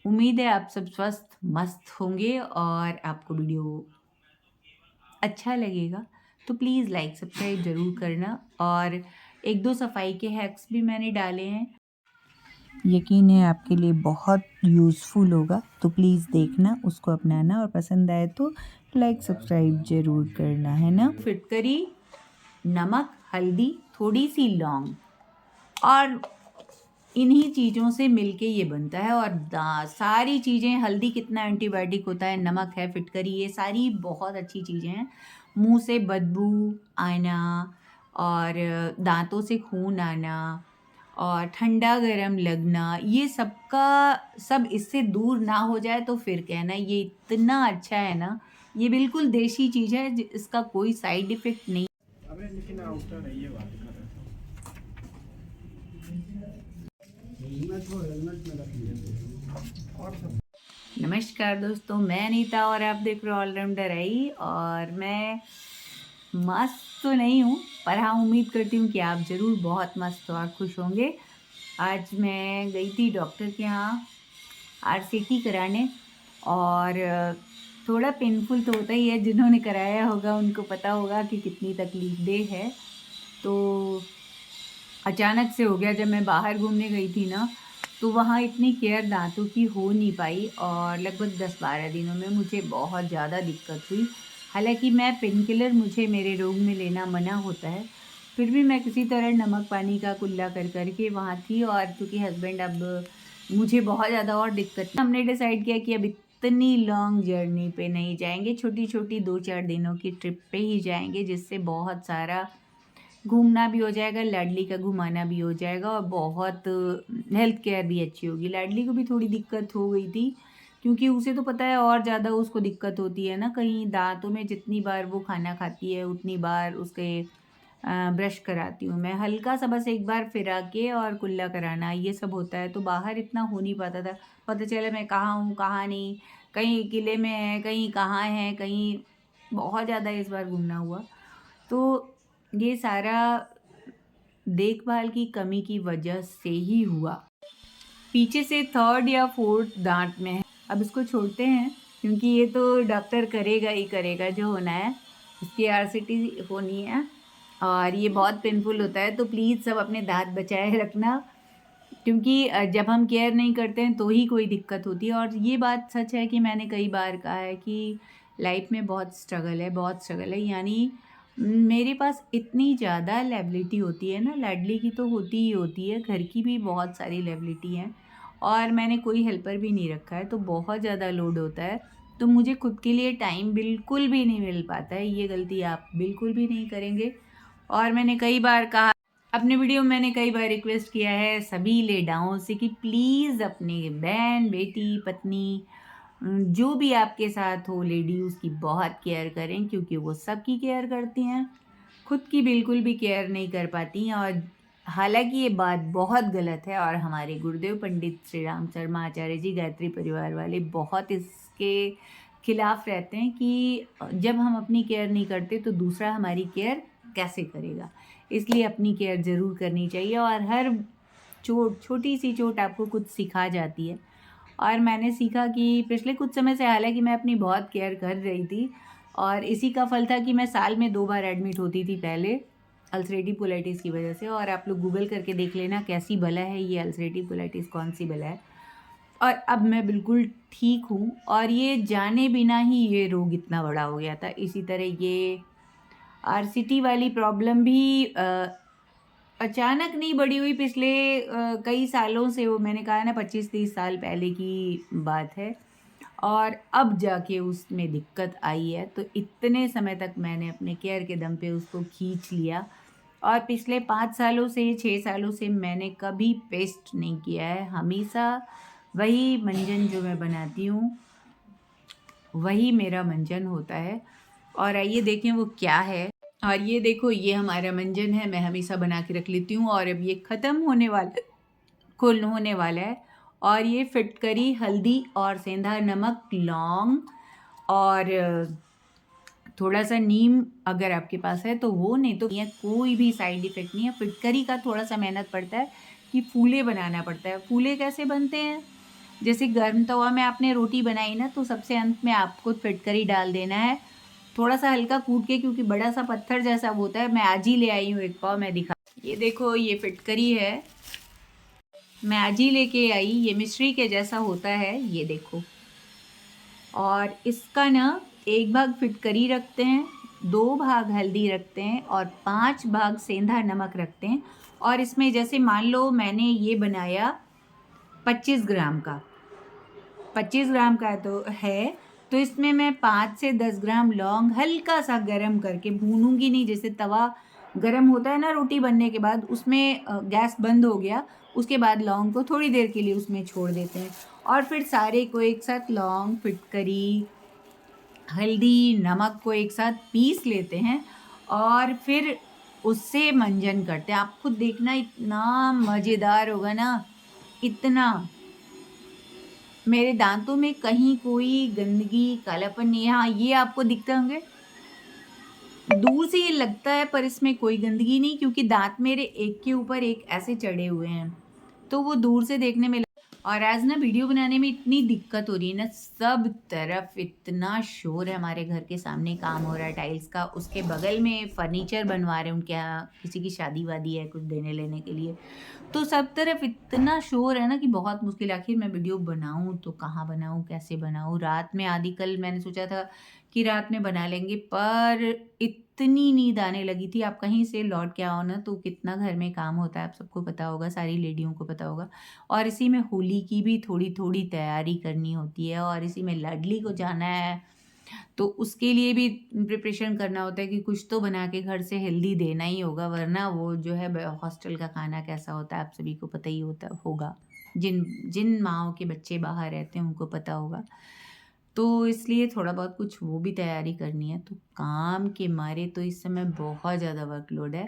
उम्मीद है आप सब स्वस्थ मस्त होंगे और आपको वीडियो अच्छा लगेगा। तो प्लीज़ लाइक सब्सक्राइब ज़रूर करना और एक दो सफाई के हैक्स भी मैंने डाले हैं। यकीन है आपके लिए बहुत यूज़फुल होगा, तो प्लीज़ देखना, उसको अपनाना और पसंद आए तो लाइक सब्सक्राइब ज़रूर करना, है ना। फिटकरी, नमक, हल्दी, थोड़ी सी लौंग और इन्हीं चीज़ों से मिलके ये बनता है। और सारी चीज़ें, हल्दी कितना एंटीबायोटिक होता है, नमक है, फिटकरी, ये सारी बहुत अच्छी चीज़ें हैं। मुंह से बदबू आना और दांतों से खून आना और ठंडा गरम लगना, ये सबका सब इससे दूर ना हो जाए तो फिर कहना ये इतना अच्छा है ना। ये बिल्कुल देसी चीज़ है, इसका कोई साइड इफ़ेक्ट नहीं। अबे लेकिन आउटर है ये बात कर रहा हेलमेट में रख लिया और सब। नमस्कार दोस्तों, मैं अनीता और आप देख रहे हो ऑलराउंडर आई। और मैं मस्त तो नहीं हूँ, पर हाँ उम्मीद करती हूँ कि आप ज़रूर बहुत मस्त और खुश होंगे। आज मैं गई थी डॉक्टर के यहाँ आरसीटी कराने और थोड़ा पेनफुल तो होता ही है, जिन्होंने कराया होगा उनको पता होगा कि कितनी तकलीफ़देह है। तो अचानक से हो गया, जब मैं बाहर घूमने गई थी ना, तो वहाँ इतनी केयर दांतों की हो नहीं पाई और लगभग 10-12 दिनों में मुझे बहुत ज़्यादा दिक्कत हुई। हालांकि मैं पेन किलर मुझे मेरे रोग में लेना मना होता है, फिर भी मैं किसी तरह नमक पानी का कुल्ला कर के वहाँ थी। और चूँकि हस्बैंड अब मुझे बहुत ज़्यादा और दिक्कत, हमने डिसाइड किया कि अब इतनी लॉन्ग जर्नी पे नहीं जाएंगे, छोटी छोटी 2-4 दिनों की ट्रिप पे ही जाएंगे, जिससे बहुत सारा घूमना भी हो जाएगा, लाडली का घुमाना भी हो जाएगा और बहुत हेल्थ केयर भी अच्छी होगी। लाडली को भी थोड़ी दिक्कत हो गई थी, क्योंकि उसे तो पता है और ज़्यादा उसको दिक्कत होती है ना, कहीं दांतों में जितनी बार वो खाना खाती है उतनी बार उसके ब्रश कराती हूँ मैं। हल्का सा बस एक बार फिरा के और कुल्ला कराना, ये सब होता है। तो बाहर इतना हो नहीं पाता था, पता चला मैं कहाँ हूँ कहाँ नहीं, कहीं किले में है, कहीं कहाँ है, कहीं बहुत ज़्यादा इस बार घूमना हुआ। तो ये सारा देखभाल की कमी की वजह से ही हुआ। पीछे से 3rd या 4th दांत में है, अब इसको छोड़ते हैं क्योंकि ये तो डॉक्टर करेगा ही करेगा जो होना है। इसकी आरसीटी होनी है और ये बहुत पेनफुल होता है, तो प्लीज़ सब अपने दांत बचाए रखना, क्योंकि जब हम केयर नहीं करते हैं तो ही कोई दिक्कत होती है। और ये बात सच है कि मैंने कई बार कहा है कि लाइफ में बहुत स्ट्रगल है, बहुत स्ट्रगल है। यानी मेरे पास इतनी ज़्यादा लायबिलिटी होती है ना, लाडली की तो होती ही होती है, घर की भी बहुत सारी लायबिलिटी हैं और मैंने कोई हेल्पर भी नहीं रखा है, तो बहुत ज़्यादा लोड होता है। तो मुझे खुद के लिए टाइम बिल्कुल भी नहीं मिल पाता है। ये गलती आप बिल्कुल भी नहीं करेंगे। और मैंने कई बार कहा अपने वीडियो में, मैंने कई बार रिक्वेस्ट किया है सभी लेडाओं से कि प्लीज़ अपनी बहन, बेटी, पत्नी, जो भी आपके साथ हो लेडी, उसकी बहुत केयर करें, क्योंकि वो सबकी केयर करती हैं, खुद की बिल्कुल भी केयर नहीं कर पाती हैं। और हालांकि ये बात बहुत गलत है और हमारे गुरुदेव पंडित श्री राम शर्मा आचार्य जी, गायत्री परिवार वाले, बहुत इसके खिलाफ रहते हैं कि जब हम अपनी केयर नहीं करते तो दूसरा हमारी केयर कैसे करेगा। इसलिए अपनी केयर ज़रूर करनी चाहिए और हर चोट, छोटी सी चोट आपको कुछ सिखा जाती है। और मैंने सीखा कि पिछले कुछ समय से, हालांकि मैं अपनी बहुत केयर कर रही थी और इसी का फल था कि मैं साल में 2 बार एडमिट होती थी पहले अल्सरेटिव कोलाइटिस की वजह से। और आप लोग गूगल करके देख लेना कैसी बला है ये अल्सरेटिव कोलाइटिस, कौन सी बला है। और अब मैं बिल्कुल ठीक हूँ और ये जाने बिना ही ये रोग इतना बड़ा हो गया था। इसी तरह ये आरसीटी वाली प्रॉब्लम भी अचानक नहीं बड़ी हुई, पिछले कई सालों से, वो मैंने कहा ना 25-30 साल पहले की बात है। और अब जाके उसमें दिक्कत आई है, तो इतने समय तक मैंने अपने केयर के दम पे उसको खींच लिया। और पिछले 5 सालों से, 6 सालों से मैंने कभी पेस्ट नहीं किया है। हमेशा वही मंजन जो मैं बनाती हूँ वही मेरा मंजन होता है। और आइए देखें वो क्या है। और ये देखो, ये हमारा मंजन है, मैं हमेशा बना के रख लेती हूँ और अब ये ख़त्म होने वाला है। और ये फिटकरी, हल्दी और सेंधा नमक, लौंग और थोड़ा सा नीम अगर आपके पास है तो वो, नहीं तो ये कोई भी साइड इफ़ेक्ट नहीं है। फिटकरी का थोड़ा सा मेहनत पड़ता है कि फूले बनाना पड़ता है। फूले कैसे बनते हैं? जैसे गर्म तवा में आपने रोटी बनाई ना, तो सबसे अंत में आपको फिटकरी डाल देना है, थोड़ा सा हल्का कूट के, क्योंकि बड़ा सा पत्थर जैसा होता है। मैं आज ही ले आई हूँ एक पाव, मैं दिखा। ये देखो, ये फिटकरी है, मैं आज ही लेके आई। ये मिश्री के जैसा होता है, ये देखो। और इसका ना एक भाग फिटकरी रखते हैं, 2 भाग हल्दी रखते हैं और 5 भाग सेंधा नमक रखते हैं। और इसमें जैसे मान लो मैंने ये बनाया 25 ग्राम का, 25 ग्राम का तो इसमें मैं 5 से 10 ग्राम लौंग हल्का सा गरम करके, भूनूंगी नहीं, जैसे तवा गरम होता है ना रोटी बनने के बाद, उसमें गैस बंद हो गया, उसके बाद लौंग को थोड़ी देर के लिए उसमें छोड़ देते हैं। और फिर सारे को एक साथ, लौंग, फिटकरी, हल्दी, नमक को एक साथ पीस लेते हैं और फिर उससे मंजन करते हैं। आप खुद देखना, इतना मज़ेदार होगा ना, इतना। मेरे दांतों में कहीं कोई गंदगी, कालापन नहीं है। हाँ, ये आपको दिखते होंगे, दूर से ये लगता है पर इसमें कोई गंदगी नहीं, क्योंकि दांत मेरे एक के ऊपर एक ऐसे चढ़े हुए हैं, तो वो दूर से देखने में और आज ना वीडियो बनाने में इतनी दिक्कत हो रही है ना, सब तरफ इतना शोर है। हमारे घर के सामने काम हो रहा है टाइल्स का, उसके बगल में फर्नीचर बनवा रहे हैं, उनके यहाँ किसी की शादी वादी है, कुछ देने लेने के लिए, तो सब तरफ इतना शोर है ना कि बहुत मुश्किल। आखिर मैं वीडियो बनाऊं तो कहाँ बनाऊं, कैसे बनाऊं। रात में आधी, कल मैंने सोचा था कि रात में बना लेंगे, पर इतनी नींद आने लगी थी। आप कहीं से लौट के आओ ना, तो कितना घर में काम होता है, आप सबको पता होगा, सारी लेडियों को पता होगा। और इसी में होली की भी थोड़ी थोड़ी तैयारी करनी होती है, और इसी में लाडली को जाना है, तो उसके लिए भी प्रिपरेशन करना होता है कि कुछ तो बना के घर से हेल्दी देना ही होगा, वरना वो जो है हॉस्टल का खाना कैसा होता है आप सभी को पता ही होगा। जिन जिन माँओं के बच्चे बाहर रहते हैं उनको पता होगा। तो इसलिए थोड़ा बहुत कुछ वो भी तैयारी करनी है। तो काम के मारे तो इस समय बहुत ज़्यादा वर्कलोड है,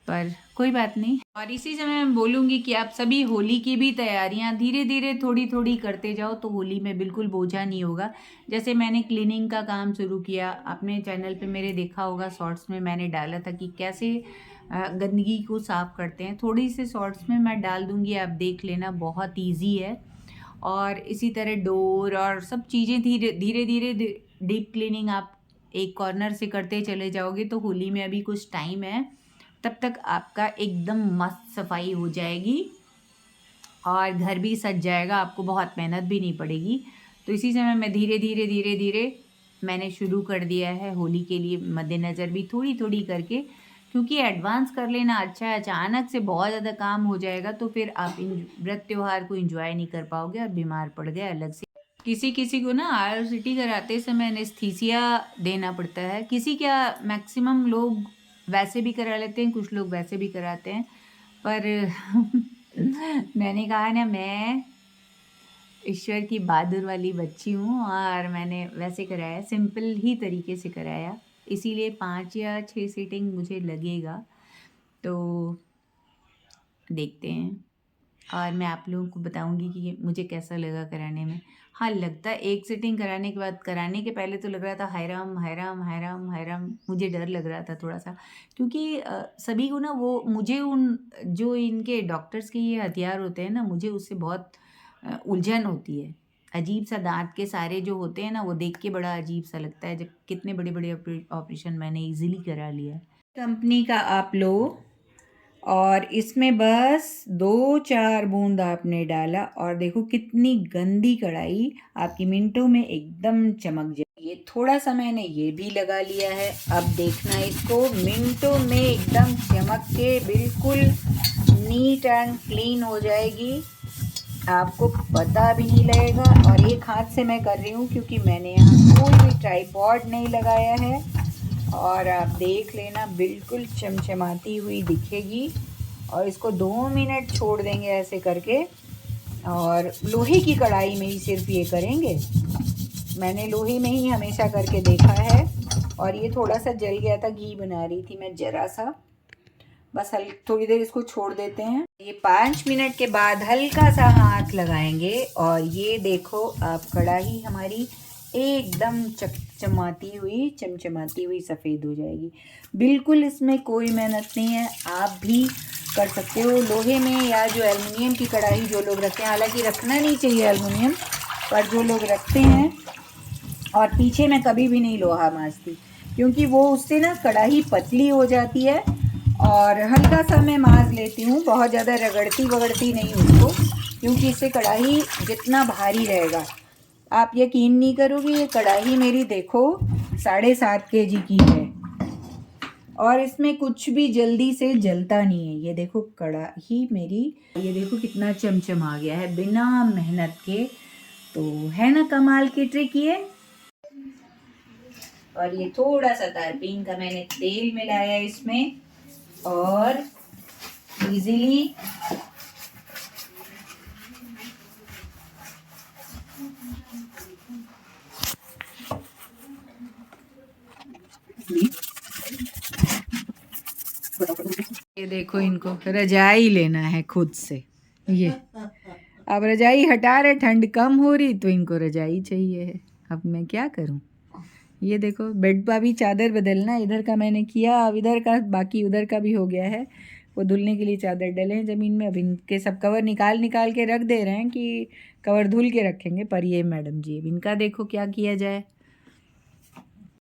पर कोई बात नहीं। और इसी समय मैं बोलूँगी कि आप सभी होली की भी तैयारियां धीरे धीरे थोड़ी थोड़ी करते जाओ, तो होली में बिल्कुल बोझा नहीं होगा। जैसे मैंने क्लीनिंग का काम शुरू किया, आपने चैनल पे मेरे देखा होगा, शॉर्ट्स में मैंने डाला था कि कैसे गंदगी को साफ़ करते हैं। थोड़ी से शॉर्ट्स में मैं डाल दूँगी, आप देख लेना, बहुत ईजी है। और इसी तरह डोर और सब चीज़ें धीरे धीरे डीप क्लीनिंग आप एक कॉर्नर से करते चले जाओगे, तो होली में अभी कुछ टाइम है, तब तक आपका एकदम मस्त सफाई हो जाएगी और घर भी सज जाएगा, आपको बहुत मेहनत भी नहीं पड़ेगी। तो इसी समय मैं धीरे धीरे मैंने शुरू कर दिया है होली के लिए, मद्देनज़र भी थोड़ी थोड़ी करके, क्योंकि एडवांस कर लेना अच्छा है। अचानक से बहुत ज़्यादा काम हो जाएगा तो फिर आप इन व्रत त्यौहार को एंजॉय नहीं कर पाओगे और बीमार पड़ गए अलग से। किसी किसी को ना RCT कराते समय एनेस्थीसिया देना पड़ता है, किसी क्या, मैक्सिमम लोग वैसे भी करा लेते हैं, कुछ लोग वैसे भी कराते हैं, पर मैंने कहा ना, मैं ईश्वर की बहादुर वाली बच्ची हूँ और मैंने वैसे कराया, सिंपल ही तरीके से कराया, इसीलिए 5 या 6 सीटिंग मुझे लगेगा। तो देखते हैं और मैं आप लोगों को बताऊंगी कि मुझे कैसा लगा कराने में। हाँ, लगता है एक सिटिंग कराने के बाद, कराने के पहले तो लग रहा था हाय राम हाय राम हाय राम हाय राम, मुझे डर लग रहा था थोड़ा सा, क्योंकि सभी को ना, वो मुझे उन जो इनके डॉक्टर्स के ये हथियार होते हैं ना, मुझे उससे बहुत उलझन होती है। अजीब सा दांत के सारे जो होते हैं ना, वो देख के बड़ा अजीब सा लगता है, जब कितने बड़े बड़े ऑपरेशन मैंने इजीली करा लिया। कंपनी का आप लो और इसमें बस 2-4 बूंद आपने डाला और देखो कितनी गंदी कढ़ाई आपकी मिनटों में एकदम चमक जाए। ये थोड़ा सा मैंने ये भी लगा लिया है, अब देखना इसको मिनटों में एकदम चमक के बिल्कुल नीट एंड क्लीन हो जाएगी, आपको पता भी नहीं लगेगा। और एक हाथ से मैं कर रही हूँ क्योंकि मैंने यहाँ कोई भी ट्राइपॉड नहीं लगाया है, और आप देख लेना बिल्कुल चमचमाती हुई दिखेगी। और इसको 2 मिनट छोड़ देंगे ऐसे करके, और लोहे की कढ़ाई में ही सिर्फ ये करेंगे, मैंने लोहे में ही हमेशा करके देखा है। और ये थोड़ा सा जल गया था, घी बना रही थी मैं ज़रा सा, बस थोड़ी देर इसको छोड़ देते हैं। ये 5 मिनट के बाद हल्का सा हाथ लगाएंगे और ये देखो आप, कढ़ाई हमारी एकदम चमचमाती हुई सफ़ेद हो जाएगी। बिल्कुल इसमें कोई मेहनत नहीं है, आप भी कर सकते हो। लोहे में या जो एल्युमिनियम की कढ़ाई जो लोग रखते हैं, हालांकि रखना नहीं चाहिए एल्युमिनियम, पर जो लोग रखते हैं, और पीछे मैं कभी भी नहीं लोहा मांजती, क्योंकि वो उससे ना कढ़ाई पतली हो जाती है। और हल्का सा मैं मांज लेती हूँ, बहुत ज़्यादा रगड़ती नहीं उसको, क्योंकि इससे कढ़ाई जितना भारी रहेगा। आप यकीन नहीं करोगे, ये कढ़ाई मेरी देखो 7.5 kg की है, और इसमें कुछ भी जल्दी से जलता नहीं है। ये देखो कढ़ाई मेरी, ये देखो कितना चमचम आ गया है बिना मेहनत के। तो है ना कमाल की ट्रिक ये। और ये थोड़ा सा तारपीन का मैंने तेल मिलाया इसमें, और इजीली ये देखो, इनको रजाई लेना है खुद से। ये अब रजाई हटा रहे, ठंड कम हो रही तो इनको रजाई चाहिए है। अब मैं क्या करूं। ये देखो बेड पर भी चादर बदलना, इधर का मैंने किया, अब इधर का बाकी उधर का भी हो गया है। वो धुलने के लिए चादर डले हैं ज़मीन में, अब इनके सब कवर निकाल के रख दे रहे हैं कि कवर धुल के रखेंगे। पर ये मैडम जी, अब इनका देखो क्या किया जाए।